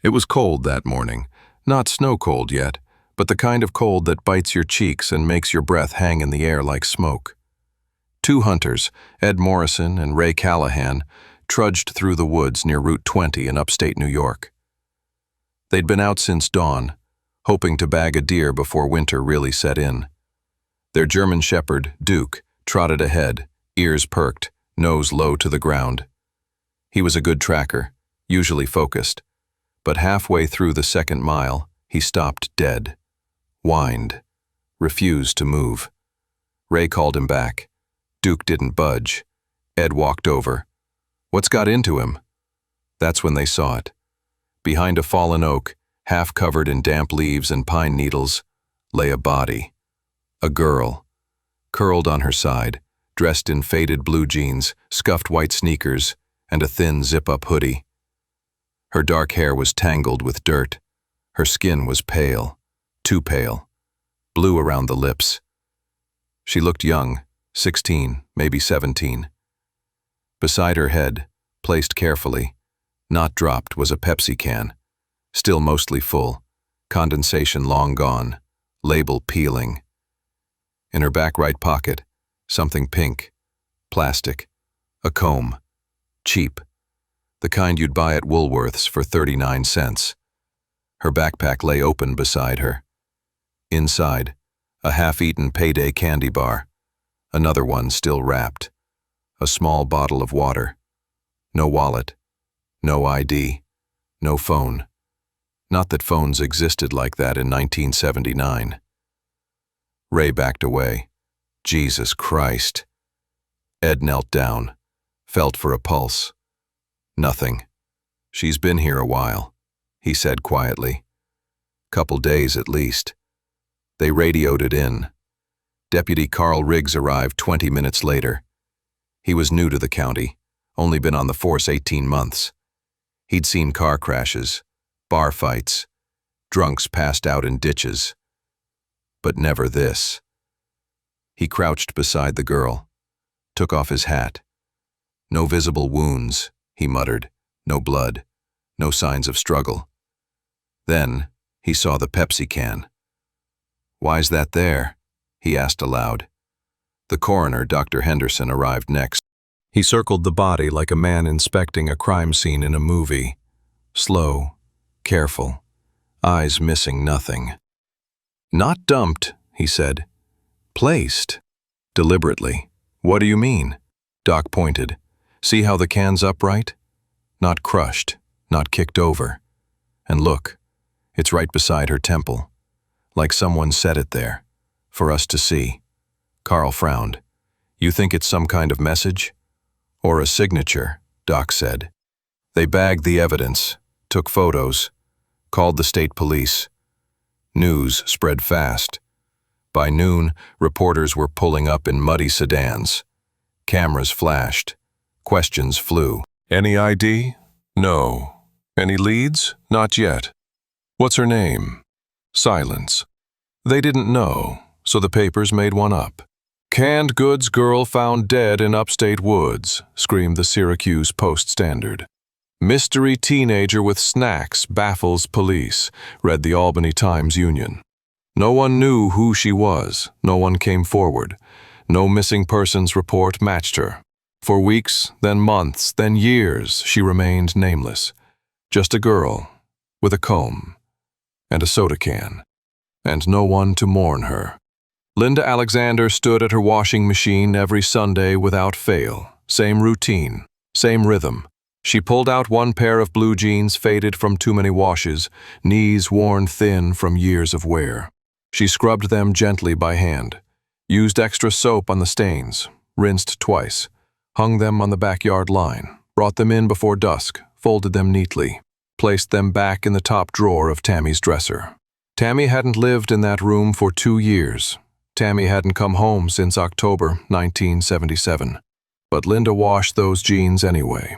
It was cold that morning, not snow cold yet, but the kind of cold that bites your cheeks and makes your breath hang in the air like smoke. Two hunters, Ed Morrison and Ray Callahan, trudged through the woods near Route 20 in upstate New York. They'd been out since dawn, hoping to bag a deer before winter really set in. Their German shepherd, Duke, trotted ahead, ears perked, nose low to the ground. He was a good tracker, usually focused, but halfway through the second mile, he stopped dead, whined, refused to move. Ray called him back. Duke didn't budge. Ed walked over. "What's got into him?" That's when they saw it. Behind a fallen oak, half covered in damp leaves and pine needles, lay a body. A girl, curled on her side, dressed in faded blue jeans, scuffed white sneakers, and a thin zip-up hoodie. Her dark hair was tangled with dirt. Her skin was pale, too pale, blue around the lips. She looked young, 16, maybe 17. Beside her head, placed carefully, not dropped, was a Pepsi can, still mostly full, condensation long gone, label peeling. In her back right pocket, something pink, plastic, a comb, cheap, the kind you'd buy at Woolworth's for 39 cents. Her backpack lay open beside her. Inside, a half-eaten payday candy bar, another one still wrapped, a small bottle of water. No wallet, no ID, no phone. Not that phones existed like that in 1979. Ray backed away. Jesus Christ. Ed knelt down, felt for a pulse. Nothing. "She's been here a while," he said quietly. "Couple days at least." They radioed it in. Deputy Carl Riggs arrived 20 minutes later. He was new to the county, only been on the force 18 months. He'd seen car crashes, bar fights, drunks passed out in ditches. But never this. He crouched beside the girl, took off his hat. "No visible wounds," he muttered, "no blood, no signs of struggle." Then he saw the Pepsi can. "Why's that there?" he asked aloud. The coroner, Dr. Henderson, arrived next. He circled the body like a man inspecting a crime scene in a movie. Slow, careful, eyes missing nothing. "Not dumped," he said. "Placed. Deliberately." "What do you mean?" Doc pointed. "See how the can's upright? Not crushed, not kicked over. And look, it's right beside her temple, like someone set it there, for us to see." Carl frowned. "You think it's some kind of message?" "Or a signature," Doc said. They bagged the evidence, took photos, called the state police. News spread fast. By noon, reporters were pulling up in muddy sedans. Cameras flashed. Questions flew. "Any ID?" "No." "Any leads?" "Not yet." "What's her name?" Silence. They didn't know, so the papers made one up. "Canned goods girl found dead in upstate woods," screamed the Syracuse Post-Standard. "Mystery teenager with snacks baffles police," read the Albany Times-Union. No one knew who she was. No one came forward. No missing persons report matched her. For weeks, then months, then years, she remained nameless. Just a girl, with a comb, and a soda can, and no one to mourn her. Linda Alexander stood at her washing machine every Sunday without fail. Same routine, same rhythm. She pulled out one pair of blue jeans faded from too many washes, knees worn thin from years of wear. She scrubbed them gently by hand, used extra soap on the stains, rinsed twice, hung them on the backyard line, brought them in before dusk, folded them neatly, placed them back in the top drawer of Tammy's dresser. Tammy hadn't lived in that room for 2 years. Tammy hadn't come home since October 1977. But Linda washed those jeans anyway.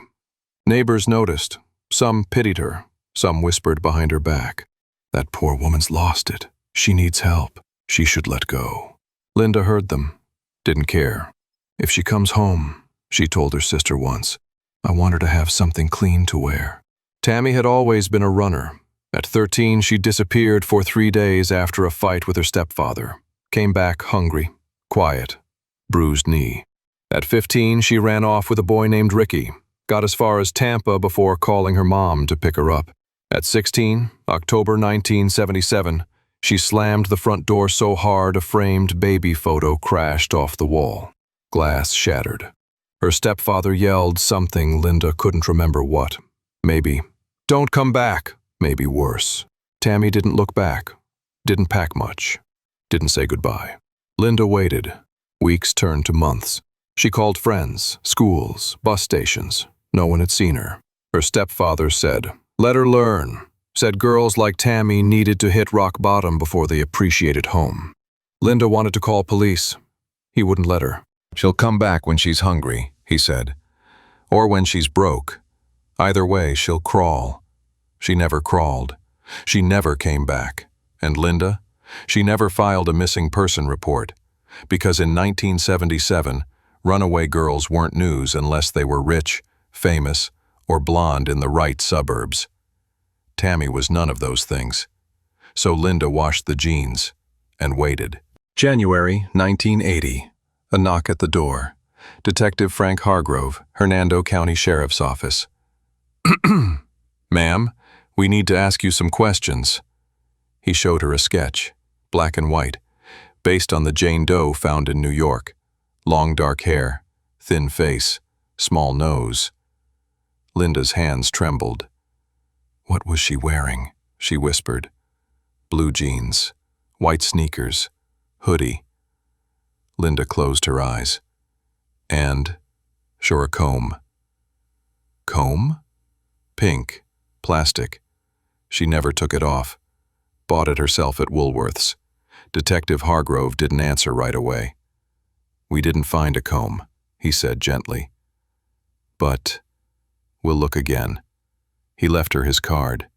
Neighbors noticed. Some pitied her. Some whispered behind her back. "That poor woman's lost it. She needs help. She should let go." Linda heard them. Didn't care. "If she comes home," she told her sister once, "I want her to have something clean to wear. Tammy had always been a runner. At 13, she disappeared for 3 days after a fight with her stepfather. Came back hungry, quiet, bruised knee. At 15, she ran off with a boy named Ricky, got as far as Tampa before calling her mom to pick her up. At 16, October 1977, she slammed the front door so hard a framed baby photo crashed off the wall. Glass shattered. Her stepfather yelled something Linda couldn't remember what. Maybe, "Don't come back," maybe worse. Tammy didn't look back, didn't pack much, didn't say goodbye. Linda waited. Weeks turned to months. She called friends, schools, bus stations. No one had seen her. Her stepfather said, "Let her learn." Said girls like Tammy needed to hit rock bottom before they appreciated home. Linda wanted to call police. He wouldn't let her. "She'll come back when she's hungry," he said. "Or when she's broke. Either way, she'll crawl." She never crawled. She never came back. And Linda? She never filed a missing person report. Because in 1977, runaway girls weren't news unless they were rich, famous, or blonde in the right suburbs. Tammy was none of those things. So Linda washed the jeans and waited. January 1980. A knock at the door. Detective Frank Hargrove, Hernando County Sheriff's Office. "Ma'am, we need to ask you some questions." He showed her a sketch, black and white, based on the Jane Doe found in New York. Long dark hair, thin face, small nose. Linda's hands trembled. What was she wearing? She whispered. Blue jeans, white sneakers, hoodie. Linda closed her eyes. And, sure, a comb. Comb? Pink, plastic. She never took it off. Bought it herself at Woolworth's. Detective Hargrove didn't answer right away. "We didn't find a comb," he said gently. "But we'll look again." He left her his card.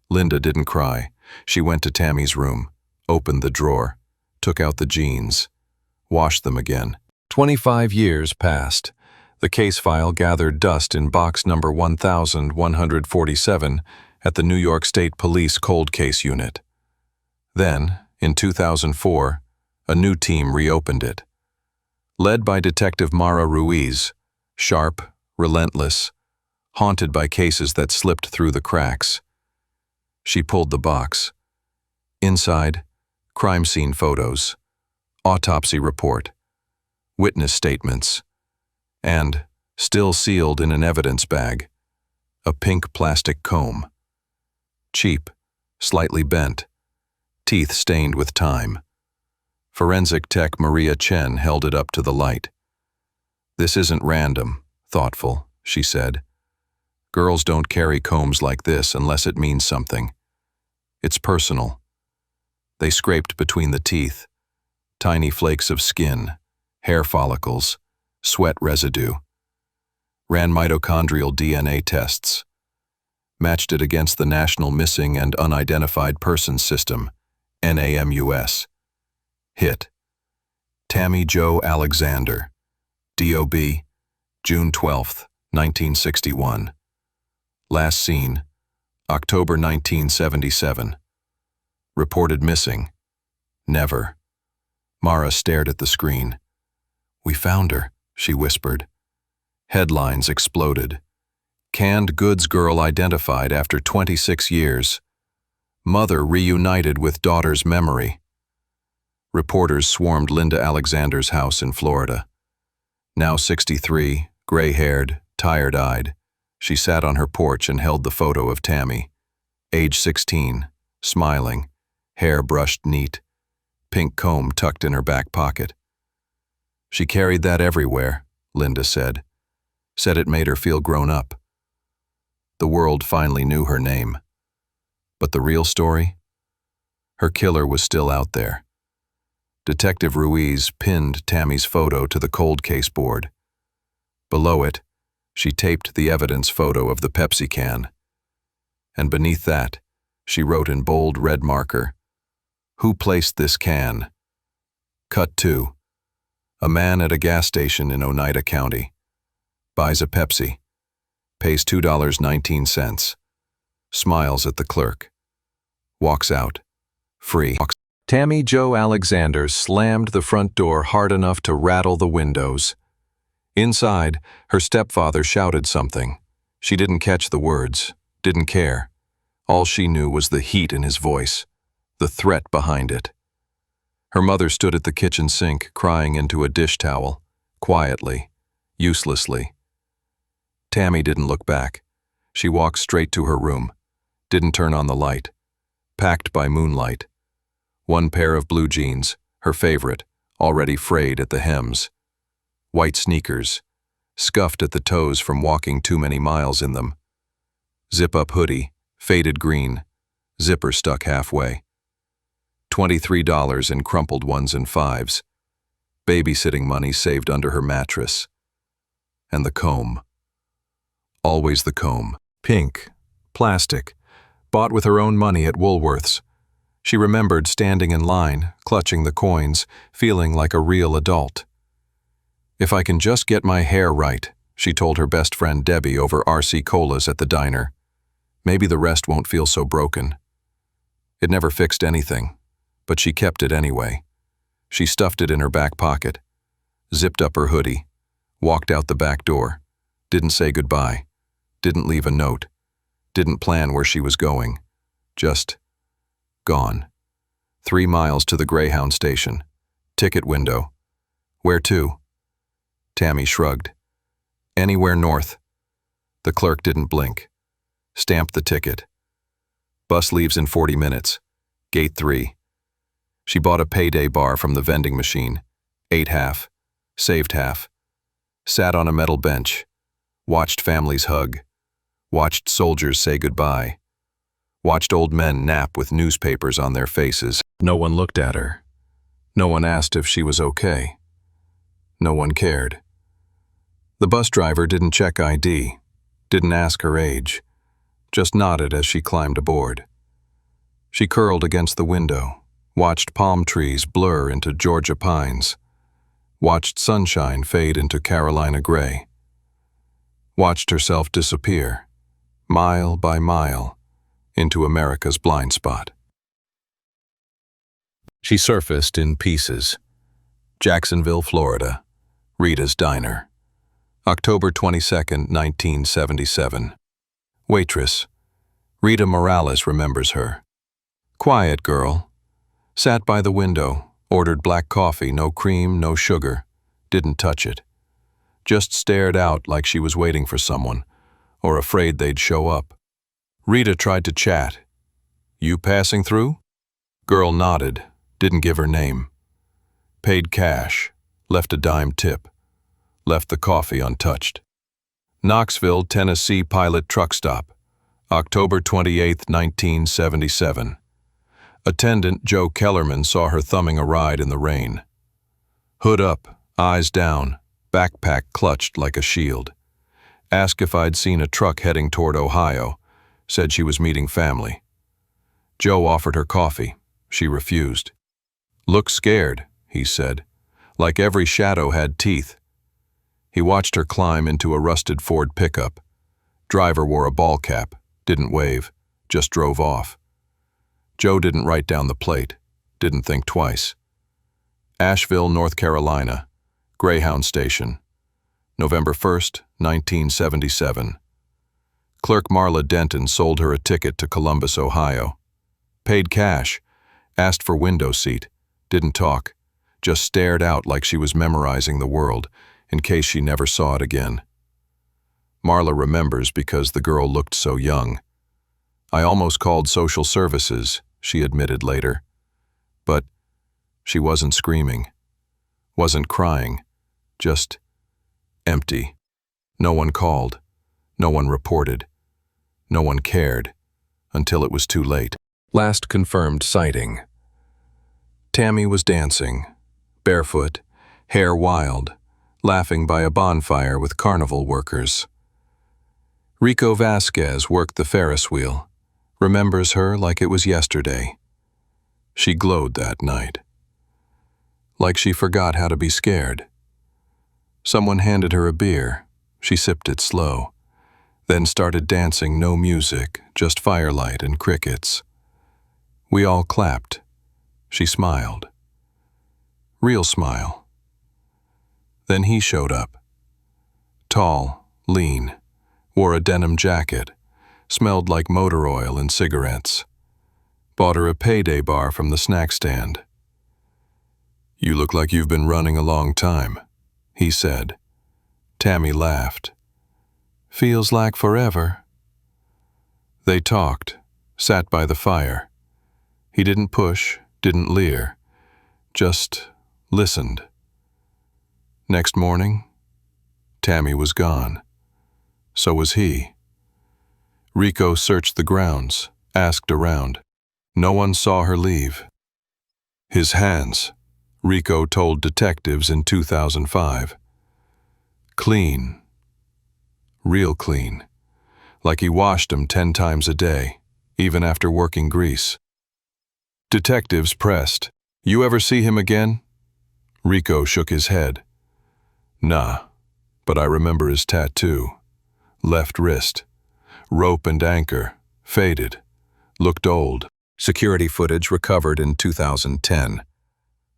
Linda didn't cry. She went to Tammy's room, opened the drawer, took out the jeans, washed them again. 25 years passed. The case file gathered dust in box number 1147 at the New York State Police Cold Case Unit. Then, in 2004, a new team reopened it. Led by Detective Mara Ruiz, sharp, relentless, haunted by cases that slipped through the cracks. She pulled the box. Inside, crime scene photos, autopsy report, witness statements, and, still sealed in an evidence bag, a pink plastic comb. Cheap, slightly bent, teeth stained with time. Forensic tech Maria Chen held it up to the light. "This isn't random, thoughtful," she said. "Girls don't carry combs like this unless it means something. It's personal." They scraped between the teeth. Tiny flakes of skin, hair follicles, sweat residue. Ran mitochondrial DNA tests. Matched it against the National Missing and Unidentified Persons System, NAMUS. Hit. Tammy Jo Alexander. DOB, June 12, 1961. Last seen, October 1977. Reported missing. Never. Mara stared at the screen. "We found her," she whispered. Headlines exploded. Canned goods girl identified after 26 years. Mother reunited with daughter's memory. Reporters swarmed Linda Alexander's house in Florida. Now 63, gray-haired, tired-eyed, she sat on her porch and held the photo of Tammy. Age 16, smiling, hair brushed neat, pink comb tucked in her back pocket. "She carried that everywhere," Linda said. Said it made her feel grown up. The world finally knew her name. But the real story? Her killer was still out there. Detective Ruiz pinned Tammy's photo to the cold case board. Below it, she taped the evidence photo of the Pepsi can. And beneath that, she wrote in bold red marker, "Who placed this can?" Cut 2. A man at a gas station in Oneida County. Buys a Pepsi. Pays $2.19. smiles at the clerk, walks out, free. Tammy Jo Alexander slammed the front door hard enough to rattle the windows. Inside, her stepfather shouted something. She didn't catch the words, didn't care. All she knew was the heat in his voice, the threat behind it. Her mother stood at the kitchen sink, crying into a dish towel, quietly, uselessly. Tammy didn't look back. She walked straight to her room, didn't turn on the light, packed by moonlight. One pair of blue jeans, her favorite, already frayed at the hems. White sneakers, scuffed at the toes from walking too many miles in them. Zip-up hoodie, faded green, zipper stuck halfway. $23 in crumpled 1s and 5s. Babysitting money saved under her mattress. And the comb. Always the comb. Pink, plastic, bought with her own money at Woolworth's. She remembered standing in line, clutching the coins, feeling like a real adult. "If I can just get my hair right," she told her best friend Debbie over RC Colas at the diner. "Maybe the rest won't feel so broken." It never fixed anything, but she kept it anyway. She stuffed it in her back pocket, zipped up her hoodie, walked out the back door, didn't say goodbye, didn't leave a note, didn't plan where she was going, just gone. 3 miles to the Greyhound station. Ticket window. "Where to?" Tammy shrugged. "Anywhere north." The clerk didn't blink. Stamped the ticket. "Bus leaves in 40 minutes. Gate 3. She bought a payday bar from the vending machine, ate half, saved half, sat on a metal bench, watched families hug, watched soldiers say goodbye, watched old men nap with newspapers on their faces. No one looked at her. No one asked if she was okay. No one cared. The bus driver didn't check ID, didn't ask her age, just nodded as she climbed aboard. She curled against the window, watched palm trees blur into Georgia pines, watched sunshine fade into Carolina gray, watched herself disappear, mile by mile, into America's blind spot. She surfaced in pieces. Jacksonville, Florida. Rita's Diner. October 22, 1977. Waitress. Rita Morales remembers her. Quiet girl. Sat by the window, ordered black coffee, no cream, no sugar. Didn't touch it. Just stared out like she was waiting for someone, or afraid they'd show up. Rita tried to chat. "You passing through?" Girl nodded, didn't give her name. Paid cash, left a dime tip, left the coffee untouched. Knoxville, Tennessee Pilot Truck Stop, October 28, 1977. Attendant Joe Kellerman saw her thumbing a ride in the rain. Hood up, eyes down, backpack clutched like a shield. Asked if I'd seen a truck heading toward Ohio. Said she was meeting family. Joe offered her coffee. She refused. "Look scared," he said, like every shadow had teeth. He watched her climb into a rusted Ford pickup. Driver wore a ball cap, didn't wave, just drove off. Joe didn't write down the plate, didn't think twice. Asheville, North Carolina, Greyhound Station, November 1st, 1977. Clerk Marla Denton sold her a ticket to Columbus, Ohio. Paid cash, asked for window seat, didn't talk, just stared out like she was memorizing the world in case she never saw it again. Marla remembers because the girl looked so young. "I almost called social services," she admitted later. But she wasn't screaming, wasn't crying, just empty. No one called, no one reported, no one cared, until it was too late. Last confirmed sighting. Tammy was dancing, barefoot, hair wild, laughing by a bonfire with carnival workers. Rico Vasquez worked the Ferris wheel, remembers her like it was yesterday. She glowed that night. Like she forgot how to be scared. Someone handed her a beer. She sipped it slow. Then started dancing, no music, just firelight and crickets. We all clapped. She smiled. Real smile. Then he showed up. Tall, lean, wore a denim jacket, smelled like motor oil and cigarettes. Bought her a payday bar from the snack stand. "You look like you've been running a long time," he said. Tammy laughed. "Feels like forever." They talked, sat by the fire. He didn't push, didn't leer, just listened. Next morning, Tammy was gone. So was he. Rico searched the grounds, asked around. No one saw her leave. His hands, Rico told detectives in 2005. Clean. Real clean. Like he washed them 10 times a day, even after working grease. Detectives pressed, "You ever see him again?" Rico shook his head. "Nah, but I remember his tattoo. Left wrist. Rope and anchor. Faded. Looked old." Security footage recovered in 2010.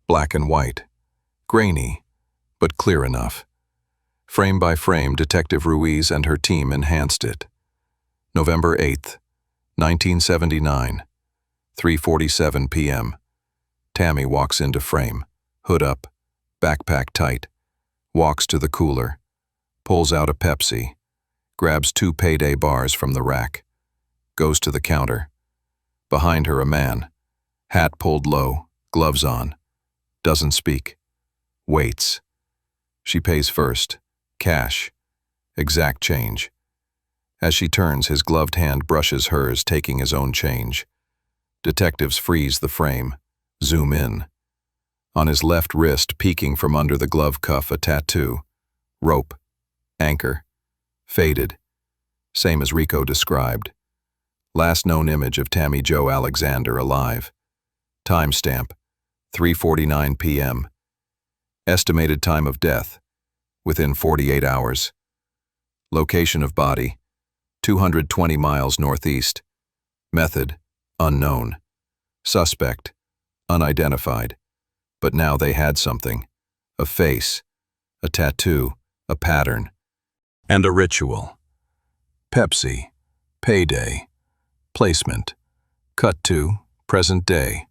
Black and white. Grainy, but clear enough. Frame by frame, Detective Ruiz and her team enhanced it. November 8th, 1979, 3:47 p.m. Tammy walks into frame, hood up, backpack tight, walks to the cooler, pulls out a Pepsi, grabs 2 payday bars from the rack, goes to the counter. Behind her a man, hat pulled low, gloves on, doesn't speak, waits. She pays first, cash, exact change. As she turns, his gloved hand brushes hers, taking his own change. Detectives freeze the frame, zoom in. On his left wrist, peeking from under the glove cuff, a tattoo. Rope, anchor, faded, same as Rico described. Last known image of Tammy Jo Alexander alive. Timestamp, 3:49 p.m. Estimated time of death, within 48 hours. Location of body, 220 miles northeast. Method, unknown. Suspect, unidentified. But now they had something. A face, a tattoo, a pattern, and a ritual. Pepsi, payday, placement, cut to, present day.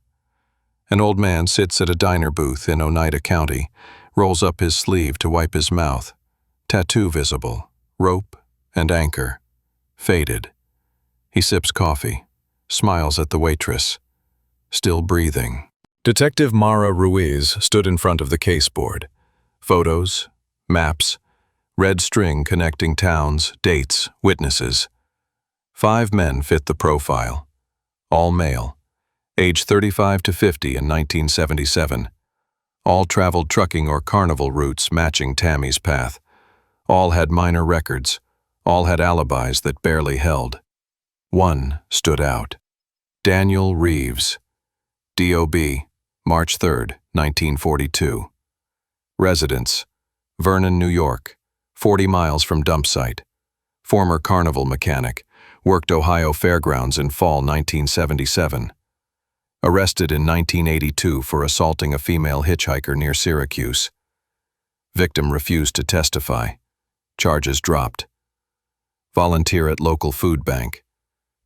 An old man sits at a diner booth in Oneida County, rolls up his sleeve to wipe his mouth. Tattoo visible, rope and anchor, faded. He sips coffee, smiles at the waitress, still breathing. Detective Mara Ruiz stood in front of the caseboard. Photos, maps, red string connecting towns, dates, witnesses. 5 men fit the profile. All male, age 35 to 50 in 1977. All traveled trucking or carnival routes matching Tammy's path. All had minor records. All had alibis that barely held. One stood out. Daniel Reeves. D.O.B. March 3, 1942. Residence, Vernon, New York, 40 miles from dump site. Former carnival mechanic, worked Ohio Fairgrounds in fall 1977. Arrested in 1982 for assaulting a female hitchhiker near Syracuse. Victim refused to testify. Charges dropped. Volunteer at local food bank.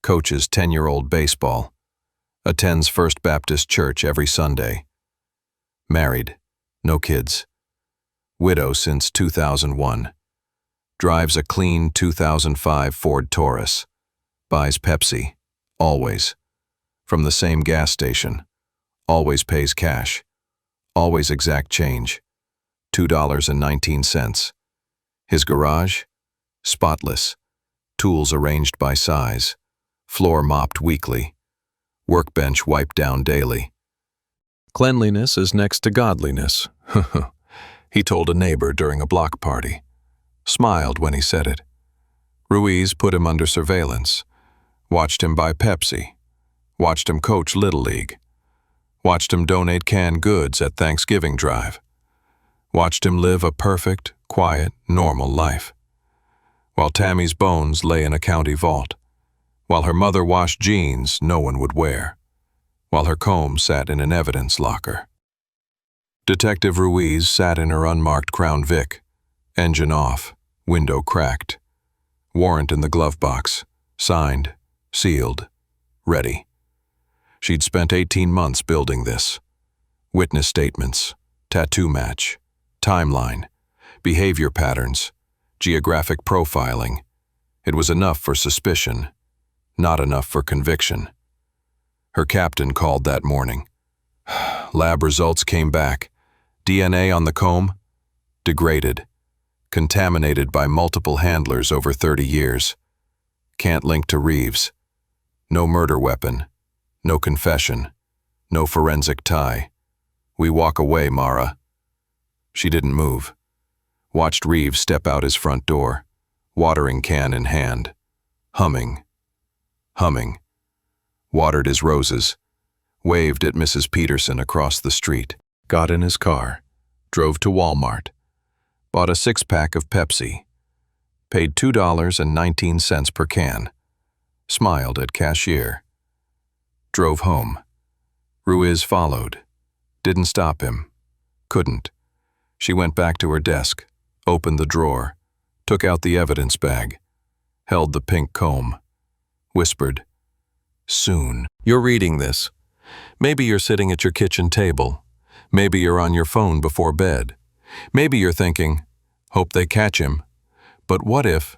Coaches 10-year-old baseball. Attends First Baptist Church every Sunday. Married, no kids. Widow since 2001. Drives a clean 2005 Ford Taurus. Buys Pepsi, always. From the same gas station. Always pays cash. Always exact change. $2.19. His garage? Spotless. Tools arranged by size. Floor mopped weekly. Workbench wiped down daily. Cleanliness is next to godliness, he told a neighbor during a block party. Smiled when he said it. Ruiz put him under surveillance. Watched him buy Pepsi. Watched him coach Little League. Watched him donate canned goods at Thanksgiving drive. Watched him live a perfect, quiet, normal life. while Tammy's bones lay in a county vault, while her mother washed jeans no one would wear, while her comb sat in an evidence locker. Detective Ruiz sat in her unmarked Crown Vic, engine off, window cracked. Warrant in the glove box, signed, sealed, ready. She'd spent 18 months building this. Witness statements, tattoo match, timeline, behavior patterns, geographic profiling. It was enough for suspicion, not enough for conviction. Her captain called that morning. Lab results came back. DNA on the comb? Degraded. Contaminated by multiple handlers over 30 years. Can't link to Reeves. No murder weapon. No confession. No forensic tie. We walk away, Mara. She didn't move. Watched Reeves step out his front door, watering can in hand. Humming. Watered his roses. Waved at Mrs. Peterson across the street. Got in his car. Drove to Walmart. Bought a 6-pack of Pepsi. Paid $2.19 per can. Smiled at cashier. Drove home. Ruiz followed. Didn't stop him. Couldn't. She went back to her desk, opened the drawer, took out the evidence bag, held the pink comb, whispered, "Soon." You're reading this. Maybe you're sitting at your kitchen table. Maybe you're on your phone before bed. Maybe you're thinking, hope they catch him. But what if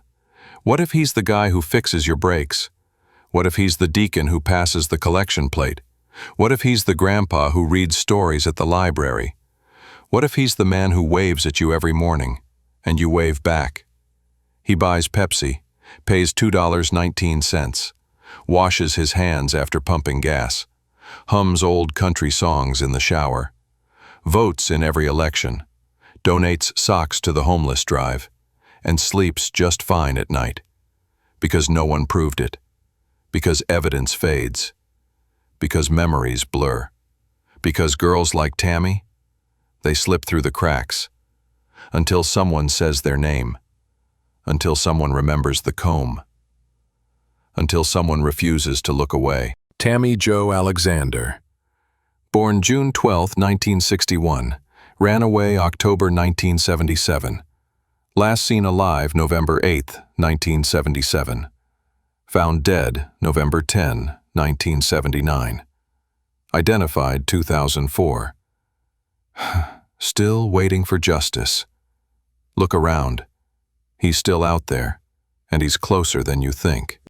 he's the guy who fixes your brakes? What if he's the deacon who passes the collection plate? What if he's the grandpa who reads stories at the library? What if he's the man who waves at you every morning, and you wave back? He buys Pepsi, pays $2.19, washes his hands after pumping gas, hums old country songs in the shower, votes in every election, donates socks to the homeless drive, and sleeps just fine at night. Because no one proved it. Because evidence fades. Because memories blur. Because girls like Tammy, they slip through the cracks. Until someone says their name. Until someone remembers the comb. Until someone refuses to look away. Tammy Jo Alexander. Born June 12, 1961. Ran away October 1977. Last seen alive November 8, 1977. Found dead November 10, 1979. Identified 2004. Still waiting for justice. Look around. He's still out there, and he's closer than you think.